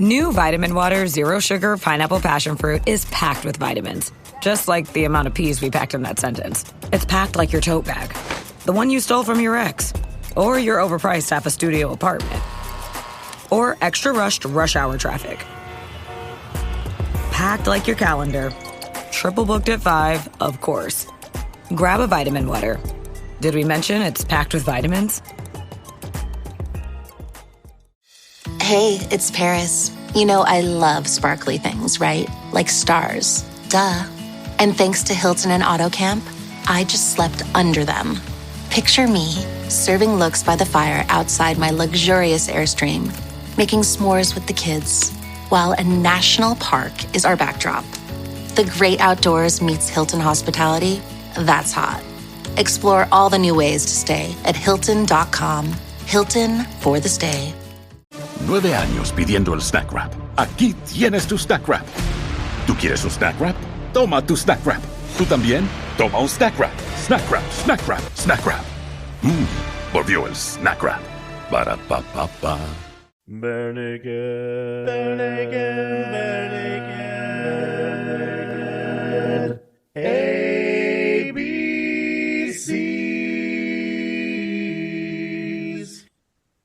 New Vitamin Water Zero Sugar Pineapple Passion Fruit is packed with vitamins. Just like the amount of peas we packed in that sentence. It's packed like your tote bag. The one you stole from your ex. Or your overpriced half a studio apartment. Or extra rushed rush hour traffic. Packed like your calendar. Triple booked at 5, of course. Grab a Vitamin Water. Did we mention it's packed with vitamins? Hey, it's Paris. You know I love sparkly things, right? Like stars. Duh. And thanks to Hilton and AutoCamp, I just slept under them. Picture me, serving looks by the fire outside my luxurious Airstream, making s'mores with the kids, while a national park is our backdrop. The great outdoors meets Hilton hospitality. That's hot. Explore all the new ways to stay at Hilton.com. Hilton for the stay. 9 años pidiendo el Snack Wrap. Aquí tienes tu Snack Wrap. ¿Tú quieres un Snack Wrap? Toma tu Snack Wrap. ¿Tú también? Toma un Snack Wrap. Snack Wrap, Snack Wrap, Snack Wrap. Volvió el Snack Wrap. Para pa pa pa. Bare naked, bare naked, bare naked. ABCs.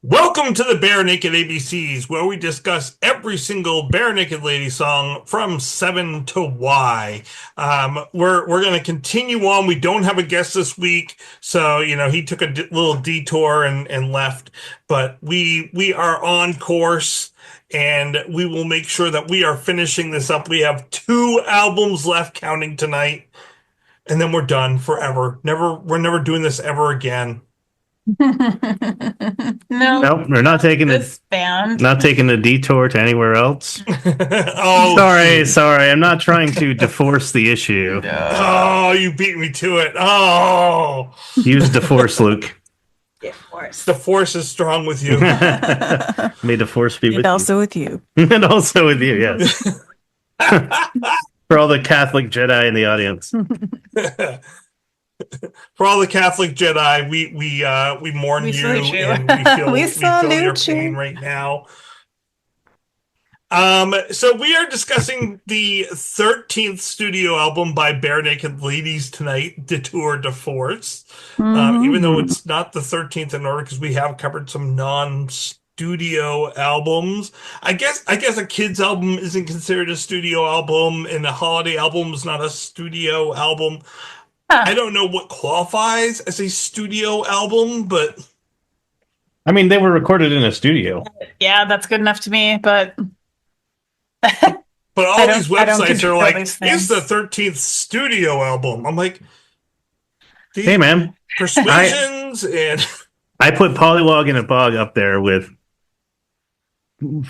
Welcome to the Bare Naked ABCs, where we discuss every single Bare Naked Lady song from 7 to Y. We're going to continue on. We don't have a guest this week, so he took a little detour and left. But we are on course, and we will make sure that we are finishing this up. We have 2 albums left, counting tonight, and then we're done forever. We're never doing this ever again. Nope, we're not taking the detour to anywhere else. Sorry, I'm not trying to divorce the issue. No. Oh, you beat me to it. Oh, use the force, Luke. The force is strong with you. May the force be with you. And also with you. And also with you, yes. For all the Catholic Jedi in the audience. For all the Catholic Jedi, we mourn you, and we feel your pain right now. So we are discussing the 13th studio album by Bare Naked Ladies tonight, Detour de Force. Even though it's not the 13th in order, because we have covered some non-studio albums. I guess a kid's album isn't considered a studio album, and a holiday album is not a studio album. I don't know what qualifies as a studio album, but I mean, they were recorded in a studio. Yeah, that's good enough to me, but all these websites are like, it's the 13th studio album. I'm like, hey man, Persuasions and I put Polywog in a Bog up there with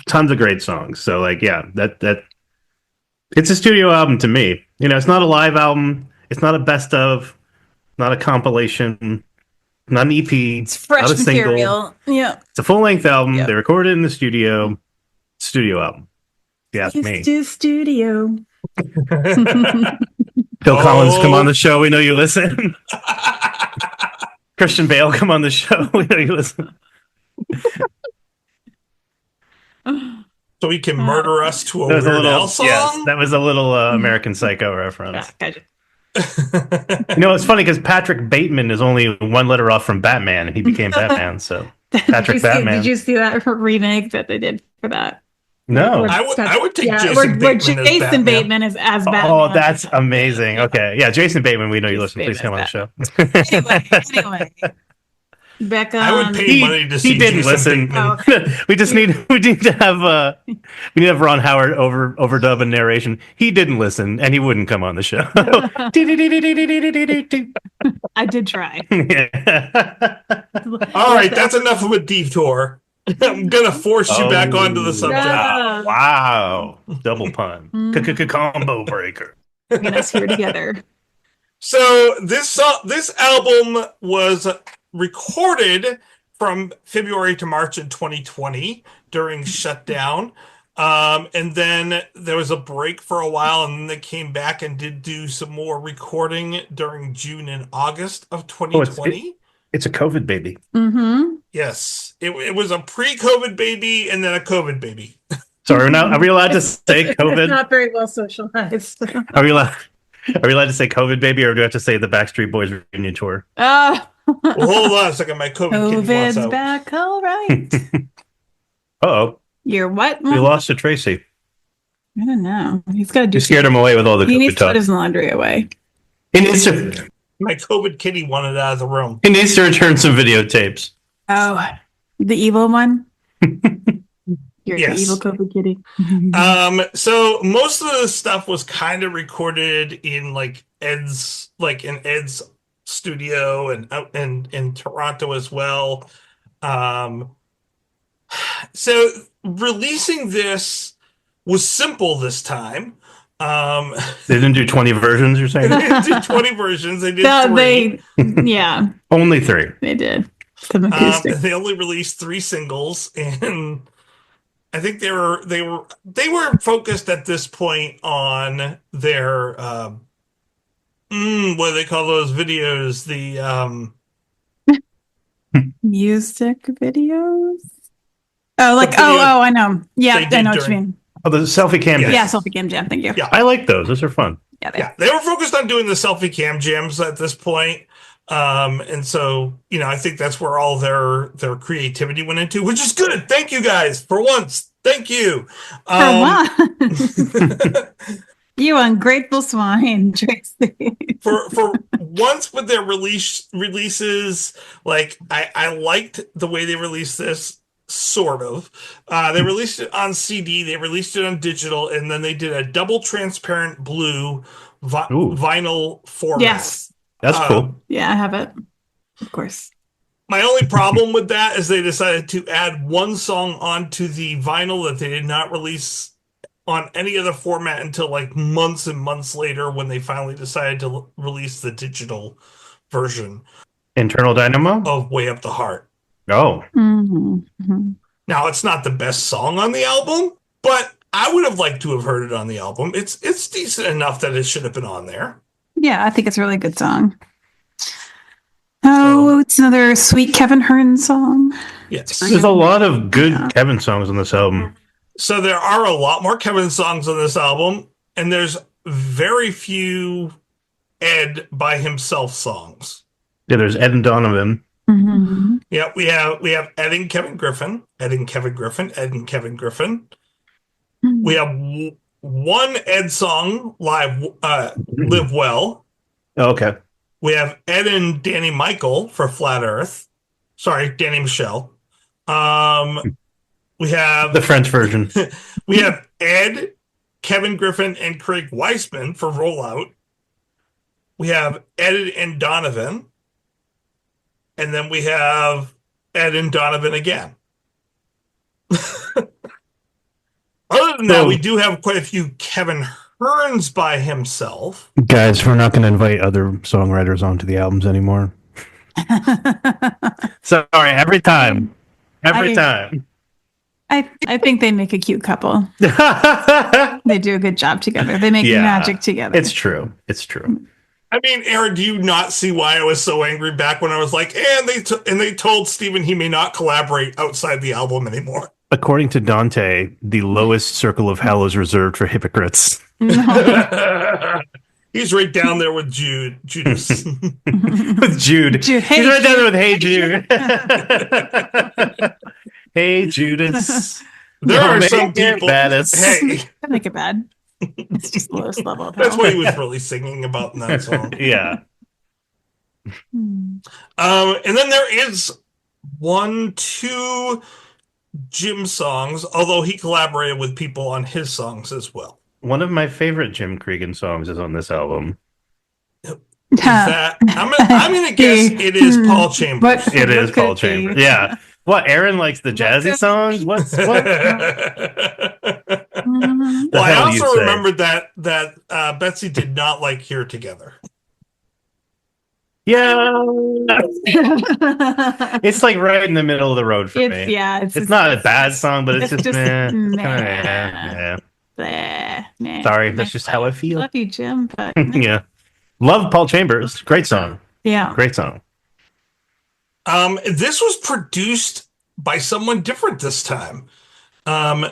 tons of great songs. So like, yeah, that it's a studio album to me. It's not a live album. It's not a best of, not a compilation, not an EP. It's fresh not a material. Single. Yeah. It's a full-length album. Yep. They recorded it in the studio. Studio album. Yeah, it's me. Do studio. Phil Collins, come on the show. We know you listen. Christian Bale, come on the show. We know you listen. So he can murder us to a Weird Al song? Yes, that was a little American Psycho reference. Gotcha. It's funny because Patrick Bateman is only one letter off from Batman, and he became Batman. So Patrick Batman. Did you see that remake that they did for that? No, I would take Jason Bateman is as Batman. Oh, that's amazing. Okay, yeah, Jason Bateman. We know you listen. Please come on the show. Anyway. Becca, I would pay money to see. He didn't listen. Oh. we need to have Ron Howard overdub and narration. He didn't listen, and he wouldn't come on the show. I did try. All right, that's enough of a detour. I'm gonna force you back onto the subject. Wow, double pun, combo breaker. Get us here together. So this album was recorded from February to March in 2020 during shutdown. And then there was a break for a while, and then they came back and did do some more recording during June and August of 2020. It's a COVID baby. Mm-hmm. Yes. It was a pre-COVID baby and then a COVID baby. Sorry, are we allowed to say It's COVID? not very well socialized. Are we allowed to say COVID baby, or do I have to say the Backstreet Boys reunion tour? Oh, Well, hold on a second. My COVID kitty wants COVID's out. back. All right. Uh-oh. You're what? We lost to Tracy. I don't know. He's got to do. You scared him away with all the He needs COVID to put talk. his laundry away. He needs to My COVID kitty wanted out of the room. return some videotapes. Oh, the evil one. You're Yes. the evil COVID kitty. So most of the stuff was kind of recorded in Ed's studio and out in Toronto as well. So releasing this was simple this time. They didn't do 20 versions, you're saying? They didn't do 20 versions. They did No, 3. yeah, Only 3. they did. Some acoustic. They only released 3 singles, and I think they were focused at this point on their what do they call those videos? The Music videos. Oh, like The video I know. Yeah, they I did know what you during- mean. Oh, the selfie cam. Yes. Yeah, selfie cam jam. Thank you. Yeah. I like those. Those are fun. Yeah, they were focused on doing the selfie cam jams at this point. And so, I think that's where all their creativity went into, which is good. Thank you guys for once. Thank you. For what? You ungrateful swine, Tracy. for once with their releases, I liked the way they released this. Sort of. They released it on CD, they released it on digital, and then they did a double transparent blue vinyl format. Yes. That's cool. Yeah, I have it. Of course. My only problem with that is they decided to add one song onto the vinyl that they did not release on any other format until months and months later, when they finally decided to release the digital version Internal Dynamo? of Way Up the Heart. Oh. Mm-hmm. Now, it's not the best song on the album, but I would have liked to have heard it on the album. It's decent enough that it should have been on there. Yeah, I think it's a really good song. Oh, it's another sweet Kevin Hearn song. Yes. There's a lot of good Kevin songs on this album. So there are a lot more Kevin songs on this album, and there's very few Ed by himself songs. Yeah, there's Ed and Donovan. Mm-hmm. Yeah, we have Ed and Kevin Griffin, Ed and Kevin Griffin, Ed and Kevin Griffin. Mm-hmm. We have one Ed song live, Live Well. Oh, okay. We have Ed and Danny Michael for Flat Earth. Sorry, Danny Michelle. We have The French version. we have Ed, Kevin Griffin, and Craig Weissman for Rollout. We have Ed and Donovan. And then we have Ed and Donovan again. Other than that, we do have quite a few Kevin Hearns by himself. Guys, we're not going to invite other songwriters onto the albums anymore. Sorry, every time. Every time. I think they make a cute couple. They do a good job together. They make Yeah, magic together. It's true. It's true. I mean, Aaron, do you not see why I was so angry back when I was like, and they told Steven he may not collaborate outside the album anymore? According to Dante, the lowest circle of hell is reserved for hypocrites. He's right down there with Judas. With Jude. Hey, He's right down there with Hey Jude. Hey Judas. There are Make some it people. baddest. Hey, Don't make it bad. It's just the lowest level of that's hell. what he was really singing about in that song. Yeah. Hmm. And then there is 2 Jim songs, although he collaborated with people on his songs as well. One of my favorite Jim Cregan songs is on this album. Is that I'm gonna guess it is Paul Chambers. What- It is could Paul it be? Chambers. Yeah. What, Aaron likes the jazzy songs? What? Well, The I hell you also say? remembered that Betsy did not like Here Together. Yeah. It's like right in the middle of the road for me. Yeah, It's not a bad song, but it's just meh. meh. Yeah. Nah. Sorry, that's just how I feel. Love you, Jim, but Yeah. Love Paul Chambers. Great song. yeah. Great song. This was produced by someone different this time.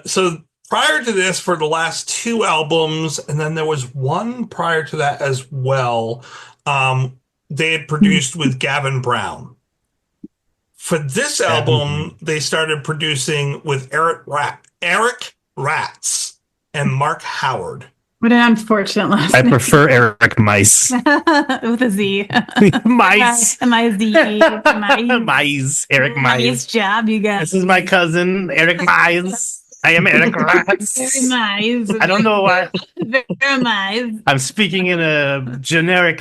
So prior to this, for the last 2 albums, and then there was one prior to that as well, they had produced with Gavin Brown. For this album, they started producing with Eric Ratz and Mark Howard. What an unfortunate last I name. prefer Eric Mice. With a Z. Mice. M-I-Z-E. Mice. Eric Nice Mice. job, you guys. This is my cousin, Eric Mice. I am Eric Ratz. Very nice. I don't know why. Very nice. I'm speaking in a generic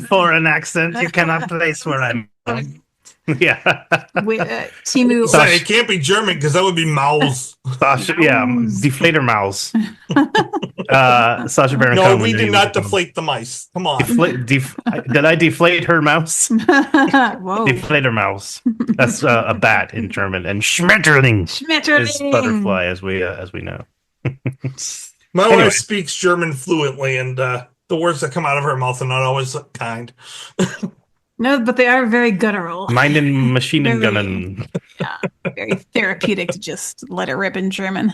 foreign accent. You cannot place where I'm from. Yeah. Timu. So it can't be German because that would be Maus. Sasha, yeah, deflator mouse. Sasha Baron No, Cohen. we did not deflate the mice. Come on. Did I deflate her mouse? Whoa. Deflator mouse. That's a bat in German, and Schmetterling is butterfly, as we know. My Anyway. wife speaks German fluently, and the words that come out of her mouth are not always kind. No, but they are very guttural. Meinen Maschinen Very- Gunnen. Yeah, very therapeutic to just let it rip in German.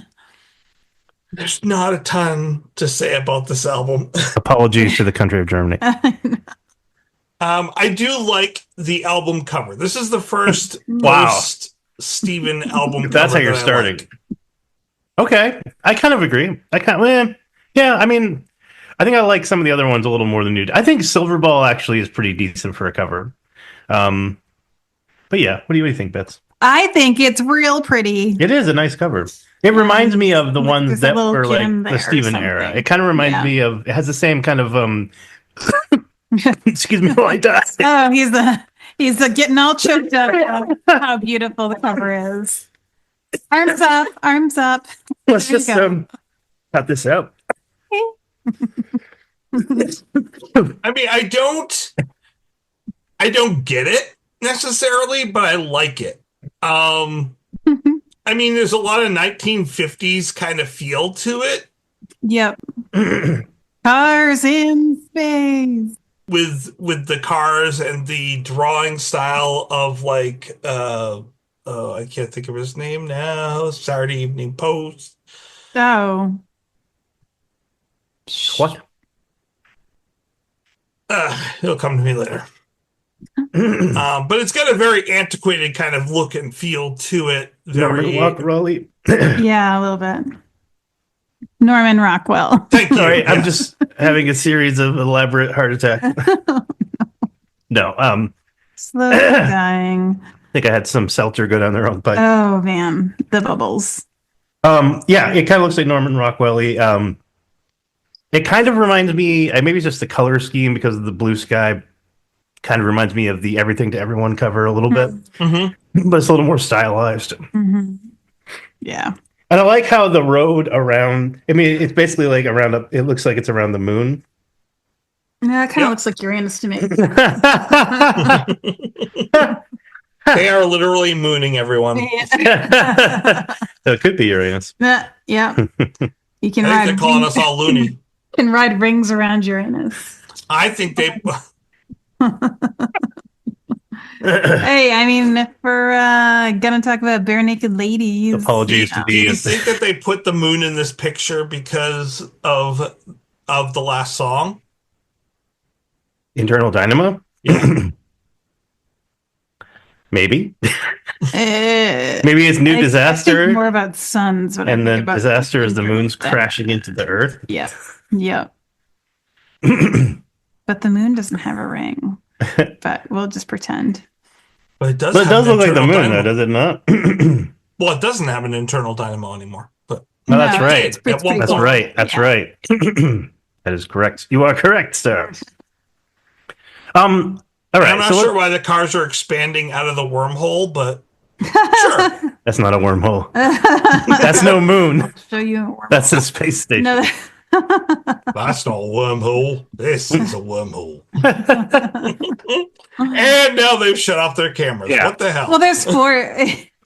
There's not a ton to say about this album. Apologies to the country of Germany. I do like the album cover. This is the first Wow. post Steven album cover. That's how you're that I starting. like. Okay, I kind of agree. Yeah, I mean, I think I like some of the other ones a little more than you do. I think Silver Ball actually is pretty decent for a cover. But yeah, what do you think, Bets? I think it's real pretty. It is a nice cover. It reminds me of the ones there's a that little were like Kim the there or Steven era. something. It kind of reminds Yeah. me of. It has the same kind of excuse me while I die. Oh, he's getting all choked up. How beautiful the cover is. Arms up, arms up. Let's There you just go. cut this out. I mean, I don't get it necessarily, but I like it. I mean, there's a lot of 1950s kind of feel to it Yep. Cars in space. with the cars and the drawing style of like I can't think of his name now. Saturday Evening Post. Oh. What? It'll come to me later. But it's got a very antiquated kind of look and feel to it. Very. Raleigh. Yeah, a little bit. Norman Rockwell. Thank you. Sorry, I'm Yeah. just having a series of elaborate heart attacks. No, Slowly dying. I think I had some seltzer go down the wrong pipe. Oh man, the bubbles. Yeah, it kind of looks like Norman Rockwell. It kind of reminds me, maybe it's just the color scheme because of the blue sky. Kind of reminds me of the Everything to Everyone cover a little bit, Mhm. but it's a little more stylized. Mm-hmm. Yeah. And I like how the road around. I mean, it's basically like around. It looks like it's around the moon. Yeah, it kind of Yep. looks like Uranus to me. They are literally mooning everyone. So it could be Uranus. Yeah. You can I think they're ride calling us all loony. can ride rings around Uranus. I think they. Hey, I mean, if we're gonna talk about bare naked ladies. Apologies to Do you these. think that they put the moon in this picture because of the last song? Internal Dynamo? Yeah. Maybe. Uh, Maybe it's New I think Disaster. more about suns. What I And think then about Disaster is the moon's that. crashing into the earth. Yep. But the moon doesn't have a ring. But we'll just pretend. But it does. But it have does an look like the internal moon, though, dynamo. does it not? Well, it doesn't have an internal dynamo anymore. But No, that's No, right. it's At one That's point. right. That's Yeah. right. That is correct. You are correct, sir. All right. I'm not So sure why the cars are expanding out of the wormhole, but sure. that's not a wormhole. That's no moon. Show you. A worm. That's a space station. No, That's not a wormhole. This is a wormhole. And now they've shut off their cameras. Yeah. What the hell? well, there's four.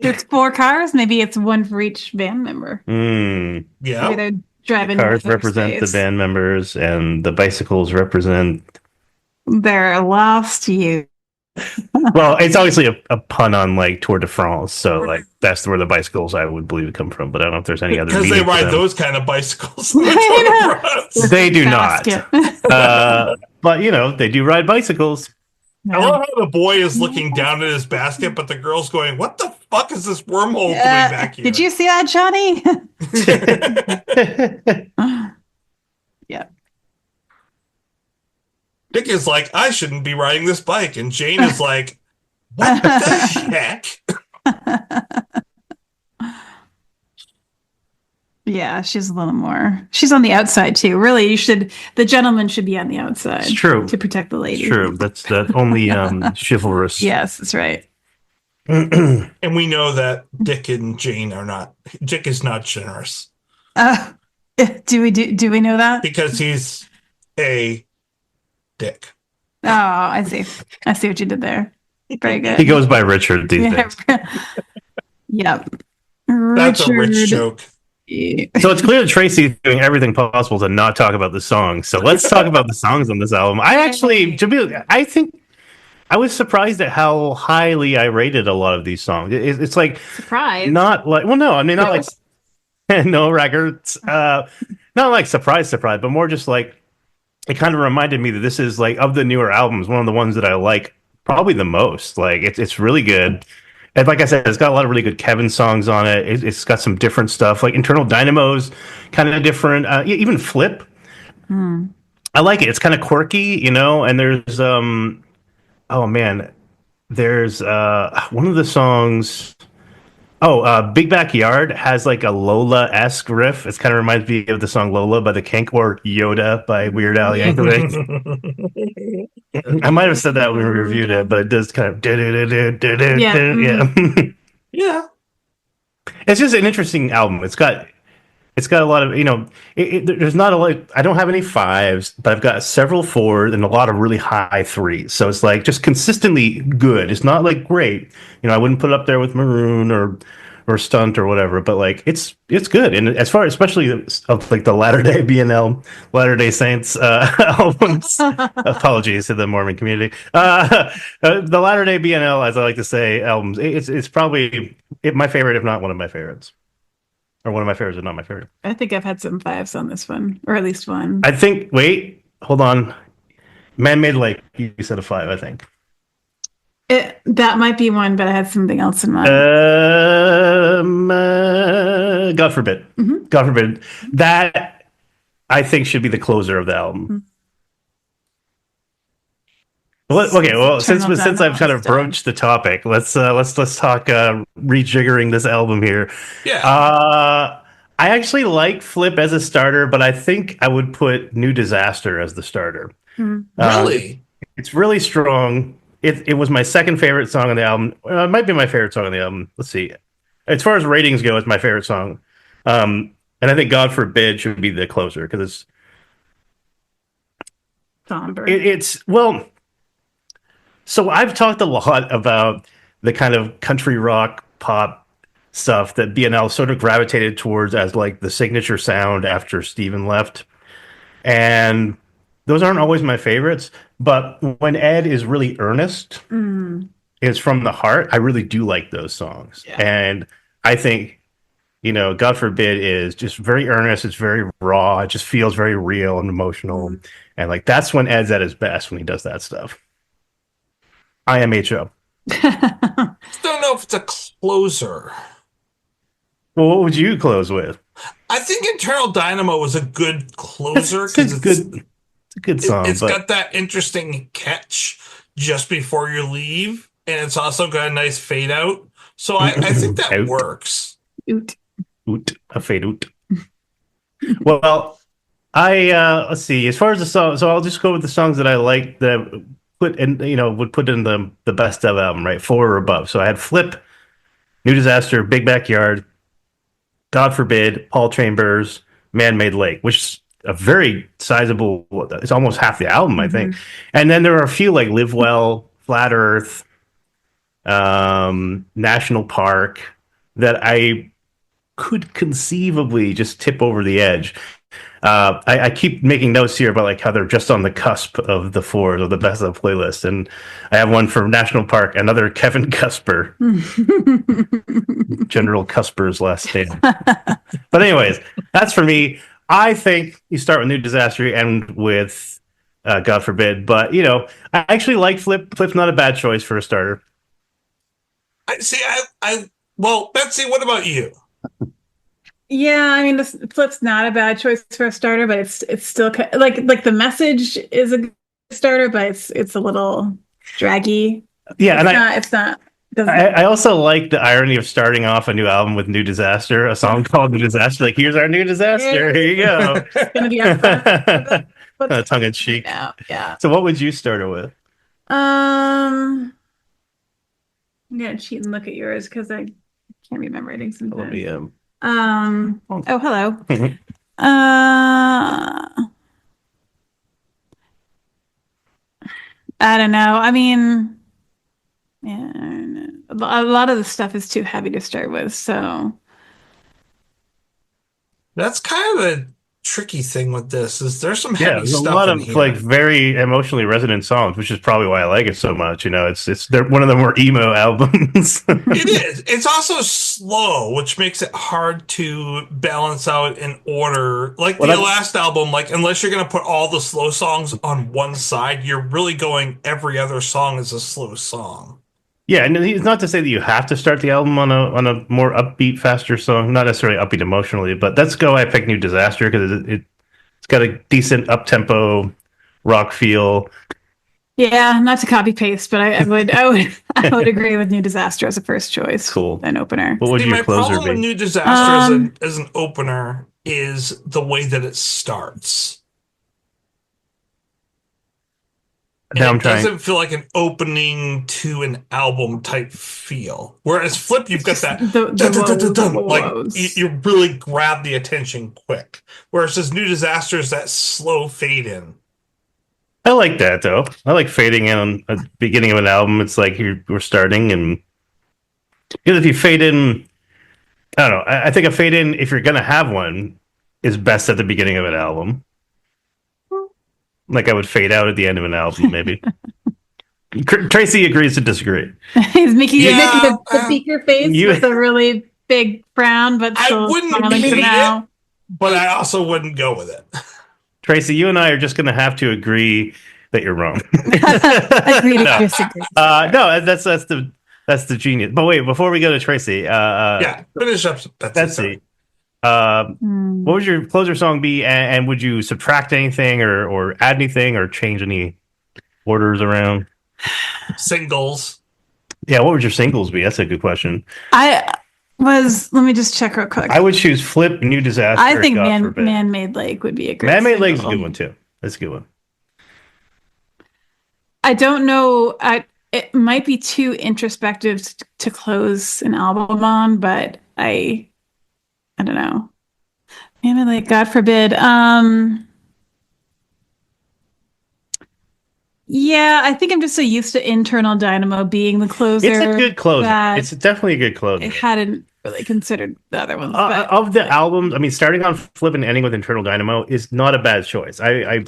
There's four cars. Maybe it's one for each band member. Mm. Yeah. Maybe they're driving. Cars other represent the states. band members, and the bicycles represent. They're lost youth. Well, it's obviously a pun on like Tour de France, so like that's where the bicycles I would believe come from. But I don't know if there's any other Because they meaning to ride them. those kind of bicycles. On the Tour de France. They do not. Basket. But you know, they do ride bicycles. I love how the boy is looking down at his basket, but the girl's going, "What the fuck is this wormhole doing back here?" Did you see that, Johnny? Yeah. Dick is like, "I shouldn't be riding this bike," and Jane is like, "What the heck?" Yeah, she's a little more. She's on the outside too. Really, the gentleman should be on the outside. It's true. To protect the lady. It's true. That's only chivalrous. Yes, that's right. And we know that Dick and Jane are not. Dick is not generous Do we know that? because he's a dick. Oh, I see. I see what you did there. Very good. He goes by Richard these days. Yep. That's a rich joke. So it's clear that Tracy's doing everything possible to not talk about the songs. So let's talk about the songs on this album. I think I was surprised at how highly I rated a lot of these songs. It's like Surprise. not like not like no records, not like surprise, but more just like it kind of reminded me that this is like of the newer albums, one of the ones that I like probably the most. Like it's really good. And like I said, it's got a lot of really good Kevin songs on it. It's got some different stuff, like Internal Dynamo's kind of different. Even Flip, I like it. It's kind of quirky, you know. And there's oh man, there's one of the songs. Big Backyard has like a Lola-esque riff. It kind of reminds me of the song Lola by The Kink or Yoda by Weird Al Yankovic. I might have said that when we reviewed it, but it does kind of yeah. Yeah. It's just an interesting album. It's got a lot of, you know, there's not a lot. I don't have any fives, but I've got several fours and a lot of really high threes. So it's like just consistently good. It's not like great. You know, I wouldn't put it up there with Maroon or Stunt or whatever, but like it's good. And as far, especially of like the Latter Day BNL, Latter Day Saints albums. Apologies to the Mormon community. The Latter Day BNL, as I like to say, albums. It's probably my favorite, if not one of my favorites. Or one of my favorites, but not my favorite. I think I've had some fives on this one, or at least one. I think. Wait, hold on. Man-Made Lake. You said a 5, I think. That might be one, but I had something else in mind. God forbid. Mm-hmm. God forbid. That I think should be the closer of the album. Mm-hmm. Well, since I've kind of broached the topic, let's talk rejiggering this album here. Yeah. I actually like Flip as a starter, but I think I would put New Disaster as the starter. Mm-hmm. Really? It's really strong. It was my second favorite song on the album. It might be my favorite song on the album. Let's see. As far as ratings go, it's my favorite song. And I think God Forbid should be the closer because it's somber. Well. So I've talked a lot about the kind of country rock pop stuff that BNL sort of gravitated towards as like the signature sound after Steven left. And those aren't always my favorites, but when Ed is really earnest, it's from the heart, I really do like those songs. Yeah. And I think, you know, God Forbid is just very earnest. It's very raw. It just feels very real and emotional. And like, that's when Ed's at his best, when he does that stuff. IMHO. Don't know if it's a closer. Well, what would you close with? I think Internal Dynamo was a good closer because it's a good song. It's got that interesting catch just before you leave, and it's also got a nice fade out. So I think that works. Oot. A fade out. Well, let's see. As far as the song, so I'll just go with the songs that I like that would put in the best of album, right? 4 or above. So I had Flip, New Disaster, Big Backyard, God Forbid, Paul Chambers, Man-Made Lake, which is a very sizable. It's almost half the album, I think. And then there are a few like Live Well, Flat Earth, National Park that I could conceivably just tip over the edge. I keep making notes here about like how they're just on the cusp of the fours of the best of playlist, and I have one from National Park, another Kevin Cusper, General Cusper's last name. But anyways, that's for me. I think you start with New Disaster and with God Forbid, but I actually like Flip. Flip's not a bad choice for a starter. I see. Well, Betsy, what about you? Yeah, I mean, this Flip's not a bad choice for a starter, but it's still like the message is a good starter, but it's a little draggy. Yeah, it's not. I also like the irony of starting off a new album with New Disaster, a song called New Disaster. Like, here's our new disaster. Here you go. It's gonna be our tongue in cheek. Yeah. So, what would you start it with? I'm gonna cheat and look at yours because I can't remember it sometimes. Oh, hello. I don't know. I mean, yeah, a lot of the stuff is too heavy to start with, so That's kind of a tricky thing with this. Is there's some heavy there's stuff a lot in of here. like very emotionally resonant songs, which is probably why I like it so much. They're one of the more emo albums. It is. It's also slow, which makes it hard to balance out in order. Like the last album, like unless you're going to put all the slow songs on one side, you're really going every other song is a slow song. Yeah, and it's not to say that you have to start the album on a more upbeat, faster song. Not necessarily upbeat emotionally, but that's why I picked New Disaster because it's got a decent up-tempo rock feel. Yeah, not to copy paste, but I would agree with New Disaster as a first choice. Cool. An opener. What would your closer be? My problem with New Disaster as an opener is the way that it starts. And it doesn't feel like an opening to an album type feel. Whereas Flip, you've got that like you really grab the attention quick. Whereas this New Disaster is that slow fade in. I like that though. I like fading in on the beginning of an album. It's like we're starting, and because if you fade in, I don't know. I think a fade in, if you're gonna have one, is best at the beginning of an album. Like I would fade out at the end of an album, maybe. Tracy agrees to disagree. He's making the beaker face with a really big frown, but still I wouldn't hate it, but I also wouldn't go with it. Tracy, you and I are just going to have to agree that you're wrong. Agree to disagree. No, that's the genius. But wait, before we go to Tracy, finish up. Betsy. What would your closer song be, and would you subtract anything or add anything or change any orders around? Singles. Yeah, what would your singles be? That's a good question. Let me just check real quick. I would choose Flip, New Disaster. I think Man-Made Lake would be a great Man-Made Lake's a good one too. That's a good one. I don't know. It might be too introspective to close an album on, but I don't know. Maybe like God forbid. Yeah, I think I'm just so used to Internal Dynamo being the closer. It's a good closer. It's definitely a good closer. I hadn't really considered the other ones. Of the albums, I mean, starting on Flip and ending with Internal Dynamo is not a bad choice. I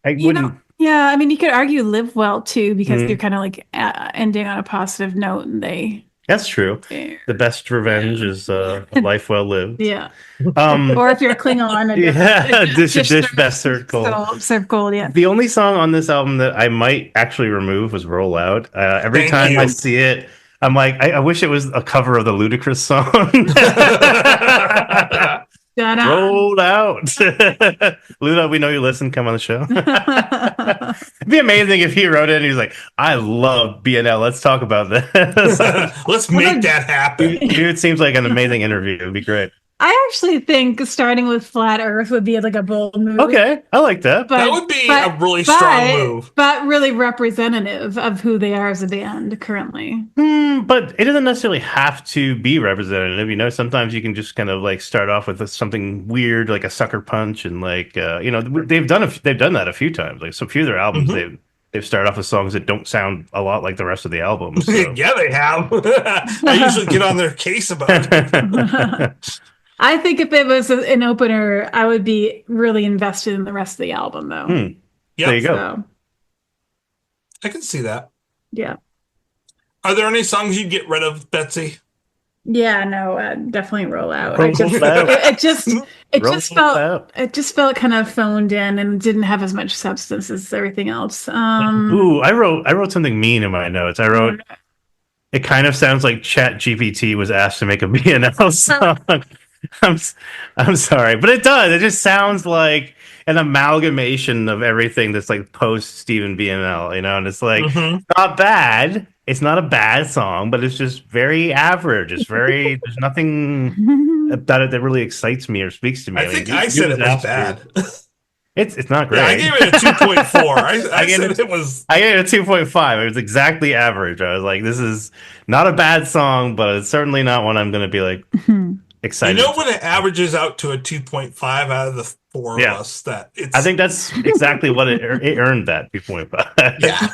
wouldn't. Yeah, I mean, you could argue Live Well too, because you're kind of like ending on a positive note, and That's true. The best revenge is a life well lived. Yeah. Or if you're a Klingon, dish best served cold. Served cold, yeah. The only song on this album that I might actually remove was Roll Out. Every time I see it, I'm like, I wish it was a cover of the Ludacris song. Rolled out. Luda, we know you listen. Come on the show. It'd be amazing if he wrote it and he's like, I love BNL. Let's talk about this. Let's make that happen. Dude, seems like an amazing interview. It'd be great. I actually think starting with Flat Earth would be like a bold move. Okay, I like that. That would be a really strong move. But really representative of who they are as a band currently. But it doesn't necessarily have to be representative. Sometimes you can just kind of like start off with something weird, like a Sucker Punch, and like they've done that a few times. Like so few of their albums, they've started off with songs that don't sound a lot like the rest of the album. So. Yeah, they have. I usually get on their case about it. I think if it was an opener, I would be really invested in the rest of the album, though. There Yep, you go. So, I can see that. yeah. Are there any songs you'd get rid of, Betsy? Yeah, no, definitely roll out. Roll out. Roll out. It just felt kind of phoned in and didn't have as much substance as everything else. Ooh, I wrote something mean in my notes. I wrote, it kind of sounds like Chat GPT was asked to make a BNL song. I'm sorry, but it does. It just sounds like an amalgamation of everything that's like post Stephen BNL, you know, and it's like not bad. It's not a bad song, but it's just very average. It's very there's nothing about it that really excites me or speaks to me. I think I said it was bad. It's not great. Yeah, I gave it a 2.4. I said it was. I gave it a 2.5. It was exactly average. I was like, this is not a bad song, but it's certainly not one I'm going to be like excited. You know when it averages out to a 2.5 out of the four of us, that it's. I think that's exactly what it earned that 2.5. Yeah.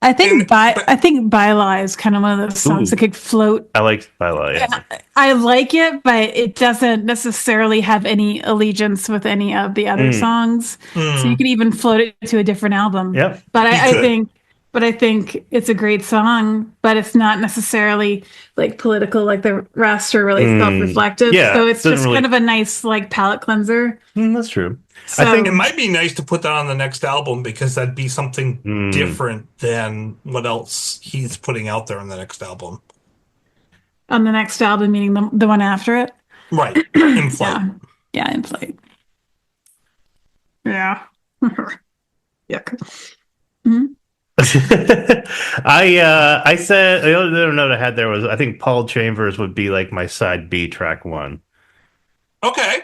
I think Bylaw is kind of one of those songs that could float. I like Bylaw, yeah. I like it, but it doesn't necessarily have any allegiance with any of the other songs. So you could even float it to a different album. Yep. But I think it's a great song, but it's not necessarily like political like the rest or really self-reflective. Yeah, so it's just kind of a nice like palate cleanser. That's true. So, I think it might be nice to put that on the next album because that'd be something different than what else he's putting out there on the next album. On the next album, meaning the one after it? Right. In Flight. Yeah, In Flight. Yeah. Yuck. I said the other note I had there was I think Paul Chambers would be like my side B track 1. Okay.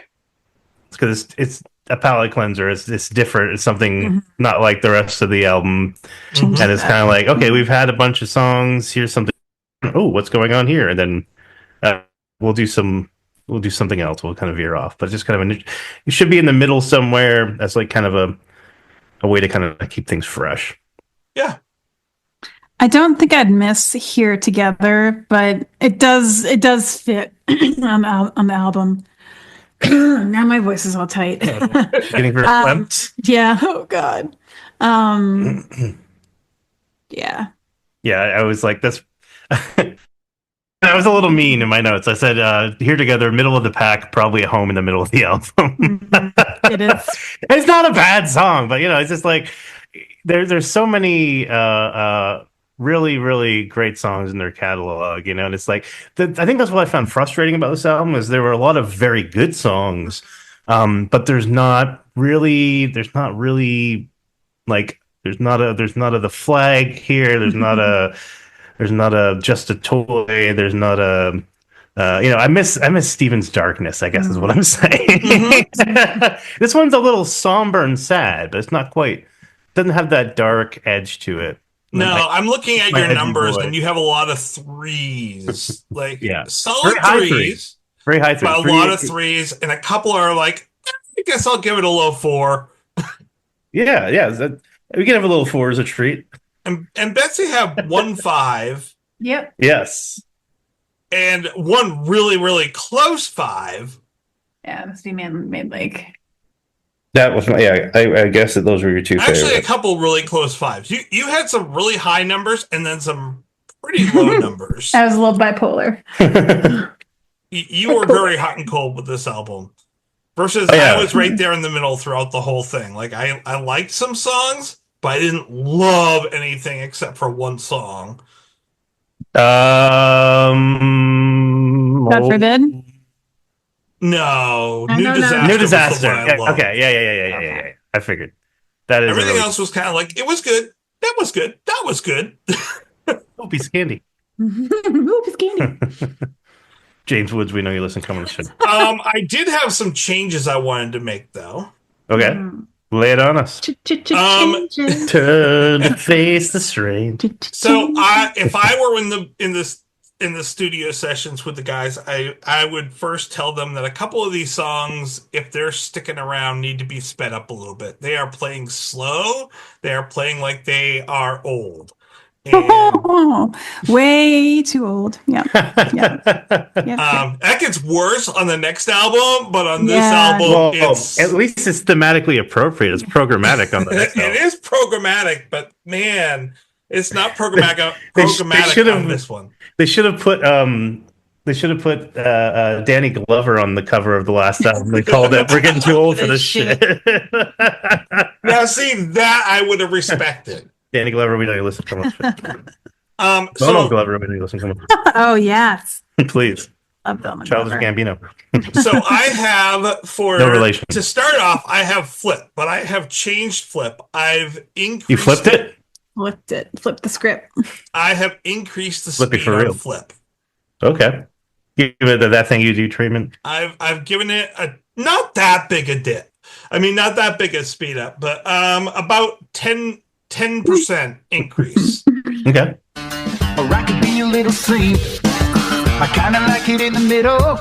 Because it's a palate cleanser. It's different. It's something not like the rest of the album, and it's kind of like, okay, we've had a bunch of songs. Here's something. Oh, what's going on here? And then we'll do something else. We'll kind of veer off, but just kind of it should be in the middle somewhere. That's like kind of a way to kind of keep things fresh. Yeah. I don't think I'd miss Here Together, but it does fit on the album. Now my voice is all tight. Getting very clamped. Yeah. Oh God. Yeah. Yeah. I was like, that's. I was a little mean in my notes. I said, "Here Together, middle of the pack, probably at home in the middle of the album." It is. It's not a bad song, but it's just like there's so many really, really great songs in their catalog, and it's like I think that's what I found frustrating about this album is there were a lot of very good songs, but there's not really like there's not a The Flag here, there's not a Just a Toy, there's not a I miss Steven's Darkness, I guess is what I'm saying. This one's a little somber and sad, but it's not quite doesn't have that dark edge to it. No, I'm looking at your numbers, and you have a lot of threes, like solid threes, very high threes, but a lot of threes, and a couple are like, I guess I'll give it a low 4. Yeah, we can have a little 4 as a treat. And Betsy have 1 5. Yep. Yes. And one really, really close 5. Yeah, must be made like. That was I guess that those were your two Actually, favorites. a couple really close 5s. You had some really high numbers and then some pretty low numbers. I was a little bipolar. You were very hot and cold with this album. Versus I was right there in the middle throughout the whole thing. Like I liked some songs, but I didn't love anything except for one song. God forbid. No, New Disaster. Disaster. Okay, yeah. I figured that is everything else was kind of like it was good. That was good. That was good. Oh, piece of candy. Oh, piece of candy. James Woods, we know you listen. Come on the show. I did have some changes I wanted to make though. Okay, lay it on us. Turn to face the strain. So, if I were in the studio sessions with the guys, I would first tell them that a couple of these songs, if they're sticking around, need to be sped up a little bit. They are playing slow. They are playing like they are old. And way too old. Yeah. that gets worse on the next album, but on this Yeah. album, Well, it's at least it's thematically appropriate. It's programmatic on the next it album. is programmatic, but man, it's not programmatic should on have this one. They should have put Danny Glover on the cover of the last album. They called it "We're Getting Too Old for This Shit." Now, see that I would have respected. Danny Glover, we know you listen. Come on. So Glover, we know you listen. Come on. Oh yes. Please. Love Donald Childish Glover. Gambino. So I have No relation. to start off, I have Flip, but I have changed Flip. I've increased. You flipped it? Flipped the script. I have increased the Flip it speed for on real. Flip. Okay. Give it that thing you do treatment. I've given it a not that big a dip. I mean, not that big a speed up, but about 10% increase. Okay. Or I could be a little sleep. I kinda like it in the middle.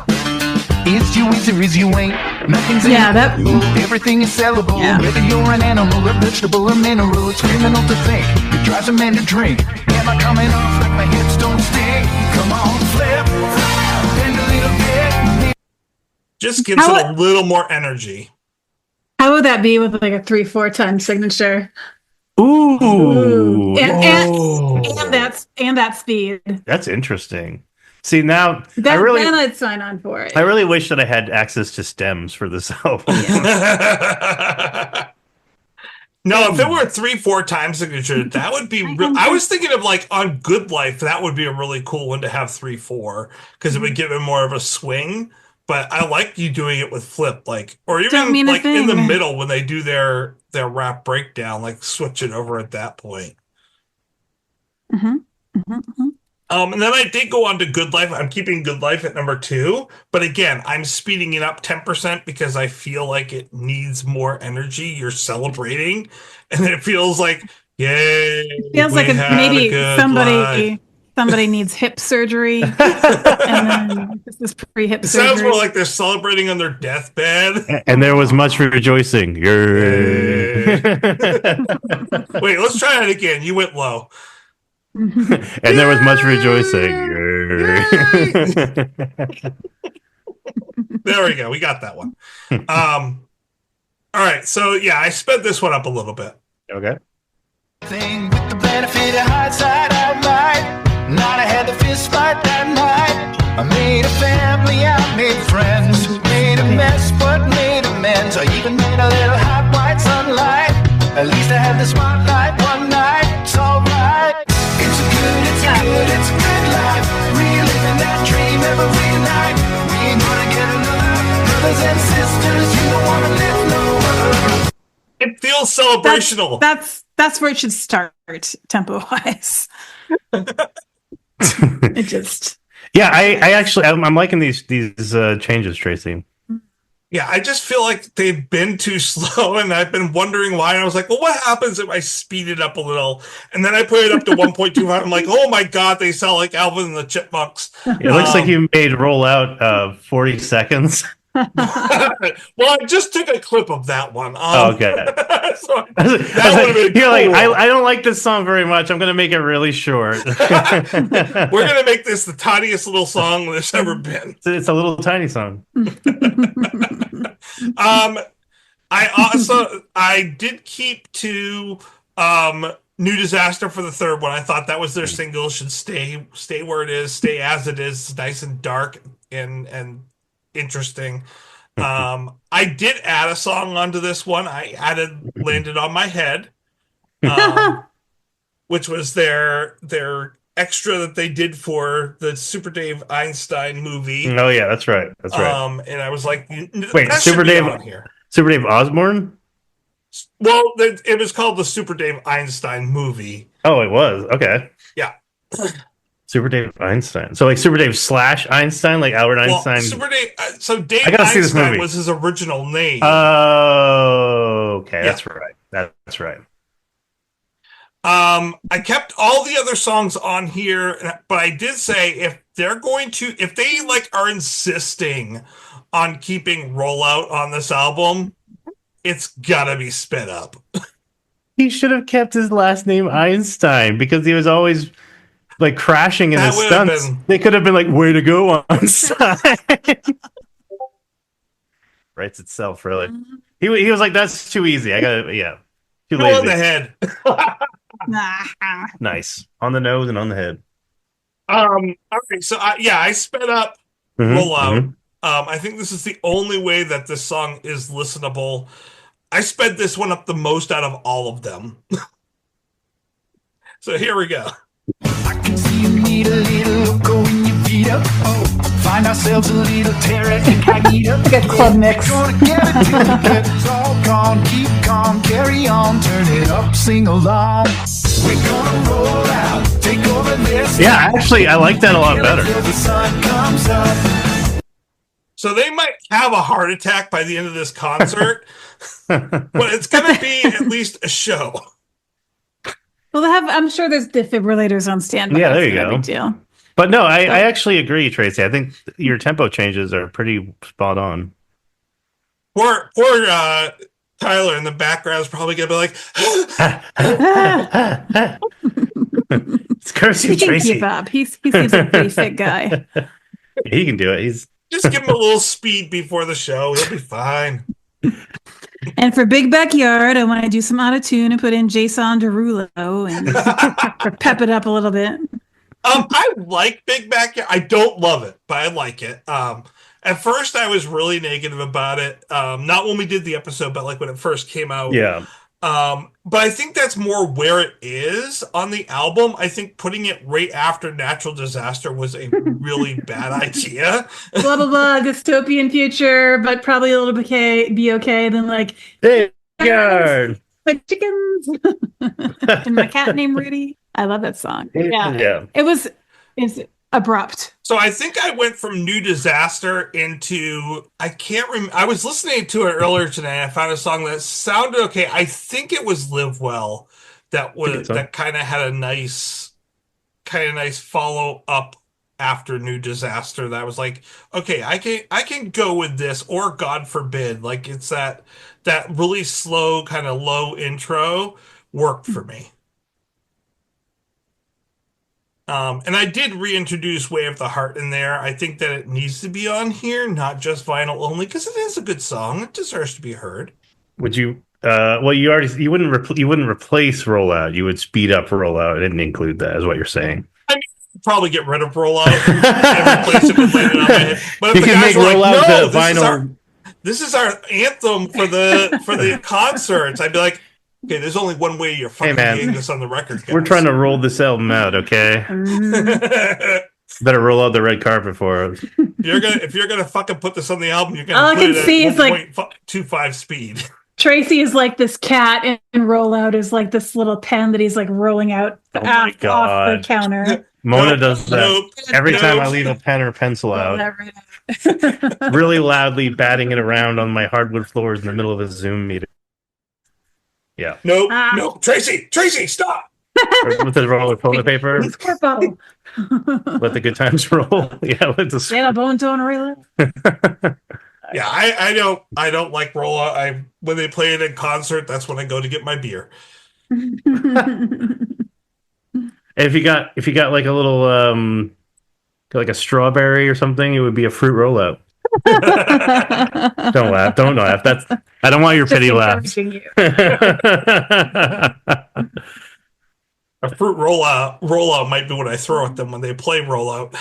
It's you is or is you ain't. Nothing's Yeah, everything is sellable. Yeah. Whether you're an animal, a vegetable, or mineral, it's criminal to think. It drives a man to drink. Am I coming off like my hips don't stink? Come on, flip. Bend a little bit. Just gives it a little more energy. How would that be with like a 3/4 time signature? Ooh. And that speed. That's interesting. See, now Then I'd sign on for it. I really wish that I had access to stems for this album. No, if it were a 3/4 time signature, that would be I was thinking of like on Good Life, that would be a really cool one to have 3/4 because it would give it more of a swing. But I like you doing it with Flip, like, or even like in the middle when they do their rap breakdown, like switch it over at that point. And then I did go on to Good Life. I'm keeping Good Life at number 2, but again, I'm speeding it up 10% because I feel like it needs more energy. You're celebrating, and it feels like, yay! It feels like maybe somebody needs hip surgery, and then this is pre-hip surgery. Sounds more like they're celebrating on their deathbed. And there was much rejoicing. Yay. Wait, let's try it again. You went low. And there was much rejoicing. There we go. We got that one. All right. So yeah, I sped this one up a little bit. Okay. Thing with the benefit of hindsight, I might not have had the fist fight that night. I made a family, I made friends, made a mess, but made amends. I even made a little hot white sunlight. At least I had the spotlight one night. It's alright. It's a good life. Reliving that dream every night. We ain't gonna get another. Brothers and sisters, you don't wanna live no other. It feels celebrational. That's where it should start, tempo wise. It just. Yeah, I actually I'm liking these changes, Tracy. Yeah, I just feel like they've been too slow, and I've been wondering why. And I was like, well, what happens if I speed it up a little? And then I put it up to 1.25. I'm like, oh my God, they sound like Alvin and the Chipmunks. It looks like you made rollout 40 seconds. Well, I just took a clip of that one. Okay. So that would have been You're cool. like, I don't like this song very much. I'm going to make it really short. We're going to make this the tiniest little song there's ever been. It's a little tiny song. I did keep to New Disaster for the third one. I thought that was their single. Should stay where it is, stay as it is, nice and dark and interesting. I did add a song onto this one. I added Landed on My Head, which was their extra that they did for the Super Dave Einstein movie. Oh yeah, that's right. That's right. And I was like, wait, Super Dave Osborne? Well, it was called the Super Dave Einstein movie. Oh, it was. Okay. Yeah. Super Dave Einstein. So like Super Dave / Einstein, like Albert Einstein. Super Dave. So Dave I gotta see this Einstein movie. was his original name. Oh, okay. Yeah. That's right. That's right. I kept all the other songs on here, but I did say if they like are insisting on keeping Rollout on this album, it's gotta be sped up. He should have kept his last name Einstein because he was always like crashing in That his would have stunts. been- They could have been like, "Way to go, Einstein!" Writes itself, really. He was like, "That's too easy. I got too Go on the lazy." head. Nice on the nose and on the head. Okay, so I sped up Mhm, Rollout. mhm. I think this is the only way that this song is listenable. I sped this one up the most out of all of them. So here we go. I can see you need a little loco when you beat up. Oh, find ourselves a little terror incognito. Like a club mix. Gonna get it till the get's all gone. Keep calm, carry on, turn it up, sing along. We're gonna roll out, take over this. Yeah, actually, I like that a lot better. Till the sun comes up. So they might have a heart attack by the end of this concert, but it's going to be at least a show. Well, I'm sure there's defibrillators on standby. Yeah, there It's you not a go. big deal. But no, I actually agree, Tracy. I think your tempo changes are pretty spot on. Poor Tyler in the background is probably going to be like, It's Curse You, He can Tracy. keep up. He seems like a pretty fit guy. He can do it. He's just give him a little speed before the show. He'll be fine. And for Big Backyard, I want to do some auto-tune and put in Jason Derulo and pep it up a little bit. I like Big Backyard. I don't love it, but I like it. At first, I was really negative about it. Not when we did the episode, but like when it first came out. yeah. But I think that's more where it is on the album. I think putting it right after Natural Disaster was a really bad idea. Blah, blah, blah, dystopian future, but probably a little bit be okay. Then like, Hey, yard. my chickens and my cat named Rudy. I love that song. Yeah. It's abrupt. So I think I went from New Disaster into I can't remember. I was listening to it earlier today. And I found a song that sounded okay. I think it was Live Well. That kind of had a nice follow up after New Disaster. That was like, okay, I can go with this, or God forbid, like it's that really slow kind of low intro worked for me. And I did reintroduce Way of the Heart in there. I think that it needs to be on here, not just vinyl only, because it is a good song. It deserves to be heard. Would you? Well, you wouldn't replace Rollout. You would speed up Rollout and include that, is what you're saying. I mean, probably get rid of Rollout and replace it with Lay It On My Head. But if You the can guys make were like, Rollout no, the vinyl. this is our anthem for the concerts, I'd be like, okay, there's only one way you're fucking man. getting this on the record, guys. We're trying to roll this album out, okay? Better roll out the red carpet for us. If you're gonna fucking put this on the album, you're All I gonna can put it see at is, like- 1.25 speed. Tracy is like this cat, and Rollout is like this little pen that he's like rolling out my off God. the counter. Mona Nope, does that nope, every time I nope. leave a pen or pencil out, Whatever. really loudly batting it around on my hardwood floors in the middle of a Zoom meeting. Yeah. Nope, nope. Tracy, stop. With the roll of toilet paper, Purple. let the good times roll. Yeah, let the They have a bone tone relive. Yeah, I don't like Rollout. When they play it in concert, that's when I go to get my beer. And if you got like a little like a strawberry or something, it would be a fruit rollout. Don't laugh. Don't laugh. I don't want your pity laughs. You. A fruit rollout might be what I throw at them when they play Rollout.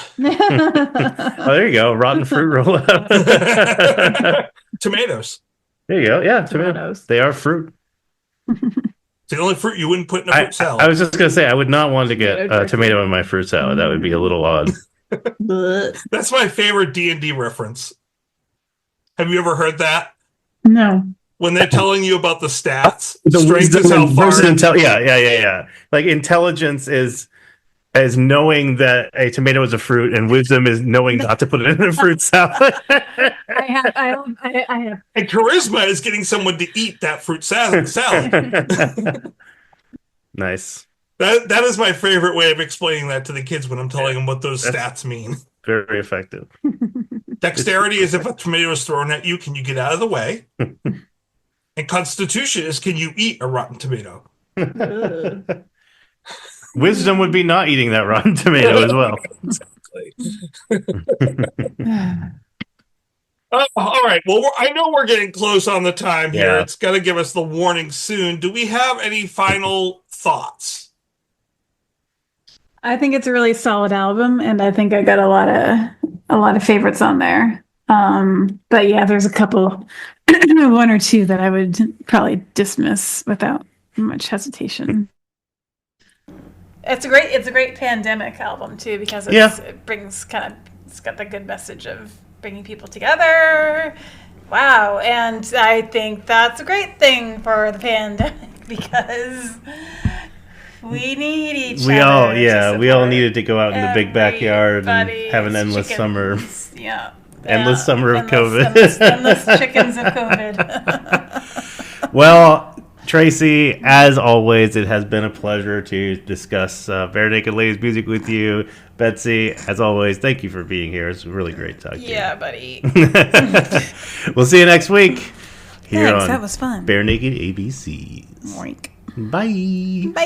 Oh, there you go. Rotten fruit rollout. Tomatoes. There you go. Yeah, tomatoes. They are fruit. It's the only fruit you wouldn't put in a fruit salad. I was just gonna say I would not want to get a tomato in my fruit salad. That would be a little odd. That's my favorite D&D reference. Have you ever heard that? No. When they're telling you about the stats, The strength is how far. Yeah. Like intelligence is knowing that a tomato is a fruit, and wisdom is knowing not to put it in a fruit salad. I have. And charisma is getting someone to eat that fruit salad. Nice. That is my favorite way of explaining that to the kids when I'm telling them what those stats mean. Very effective. Dexterity is if a tomato is thrown at you, can you get out of the way? And constitution is can you eat a rotten tomato? Wisdom would be not eating that rotten tomato as well. All right. Well, I know we're getting close on the time here. Yeah. It's going to give us the warning soon. Do we have any final thoughts? I think it's a really solid album, and I think I got a lot of favorites on there. But yeah, there's a couple, one or two that I would probably dismiss without much hesitation. It's a great pandemic album too, because it brings it's got the good message of bringing people together. Wow, and I think that's a great thing for the pandemic because we need each other. We all needed to go out in the big backyard and have an endless summer. Yeah. Endless summer of COVID. Endless chickens of COVID. Well, Tracy, as always, it has been a pleasure to discuss Bare Naked Ladies music with you. Betsy, as always, thank you for being here. It's really great talking to you. Yeah, buddy. We'll see you next week. Thanks, that was fun. Bare Naked ABCs. Moink. Bye. Bye.